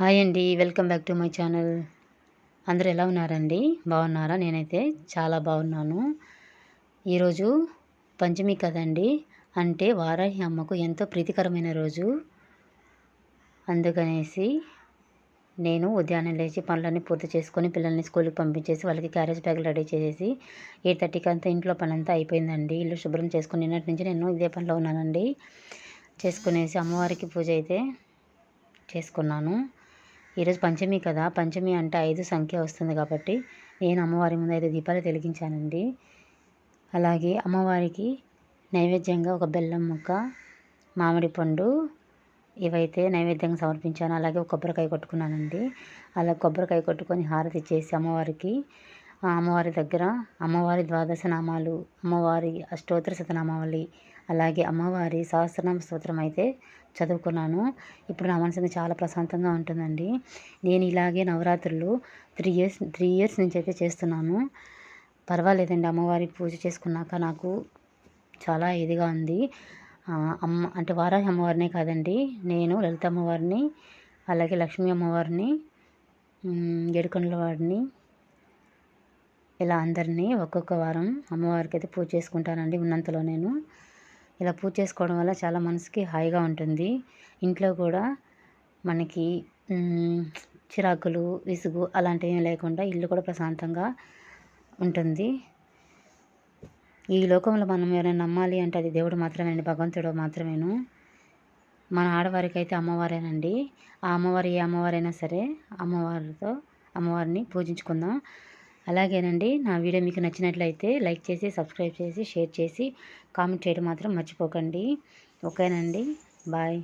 Hi అండి. Welcome back to my channel. అందరూ ఎలా ఉన్నారండి? బాగున్నారా? నేనైతే చాలా బాగున్నాను. ఈరోజు పంచమి కదండి. అంటే వారాహి అమ్మకు ఎంతో ప్రీతికరమైన రోజు. అందుకనేసి నేను ఉదయాన్నే లేచి పనులన్నీ పూర్తి చేసుకొని పిల్లల్ని స్కూల్కి పంపించేసి వాళ్ళకి క్యారేజ్ బ్యాగులు రెడీ చేసేసి 8:30కి అంతా ఇంట్లో పనంతా అయిపోయిందండి. ఇల్లు శుభ్రం చేసుకుని నిన్నటి నుంచి నేను ఇదే పనిలో ఉన్నానండి. చేసుకునేసి అమ్మవారికి పూజ అయితే చేసుకున్నాను. ఈరోజు పంచమి కదా. పంచమి అంటే 5 సంఖ్య వస్తుంది కాబట్టి నేను అమ్మవారి ముందు 5 దీపాలు వెలిగించానండి. అలాగే అమ్మవారికి నైవేద్యంగా ఒక బెల్లం ముక్క, మామిడి పండు ఇవైతే నైవేద్యంగా సమర్పించాను. అలాగే ఒక కొబ్బరికాయ కొట్టుకున్నానండి. అలా కొబ్బరికాయ కొట్టుకొని హారతి ఇచ్చేసి అమ్మవారికి అమ్మవారి దగ్గర అమ్మవారి ద్వాదశ నామాలు, అమ్మవారి అష్టోత్తర శతనామావళి, అలాగే అమ్మవారి సహస్రనామ స్తోత్రం అయితే చదువుకున్నాను. ఇప్పుడు నా మనసుకి చాలా ప్రశాంతంగా ఉంటుందండి. నేను ఇలాగే నవరాత్రులు 3 ఇయర్స్ నుంచి అయితే చేస్తున్నాను. పర్వాలేదండి. అమ్మవారి పూజ చేసుకున్నాక నాకు చాలా ఇదిగా ఉంది. అంటే వారాహి అమ్మవారినే కాదండి, నేను లలిత అమ్మవారిని, అలాగే లక్ష్మీ అమ్మవారిని, ఏడుకొండల వాడిని, ఇలా అందరినీ ఒక్కొక్క వారం అమ్మవారికి అయితే పూజ చేసుకుంటానండి. ఉన్నంతలో నేను ఇలా పూజ చేసుకోవడం వల్ల చాలా మనసుకి హాయిగా ఉంటుంది. ఇంట్లో కూడా మనకి చిరాకులు, విసుగు అలాంటివి లేకుండా ఇల్లు కూడా ప్రశాంతంగా ఉంటుంది. ఈ లోకంలో మనం ఎవరైనా నమ్మాలి అంటే అది దేవుడు మాత్రమేనండి, భగవంతుడు మాత్రమేను. మన ఆడవారికి అయితే అమ్మవారేనండి. ఆ అమ్మవారు ఏ అమ్మవారైనా సరే అమ్మవారిని పూజించుకుందాం. అలాగేనండి, నా వీడియో మీకు నచ్చినట్లయితే లైక్ చేసి, సబ్స్క్రైబ్ చేసి, షేర్ చేసి, కామెంట్ చేయడం మాత్రం మర్చిపోకండి. ఓకేనండి. బాయ్.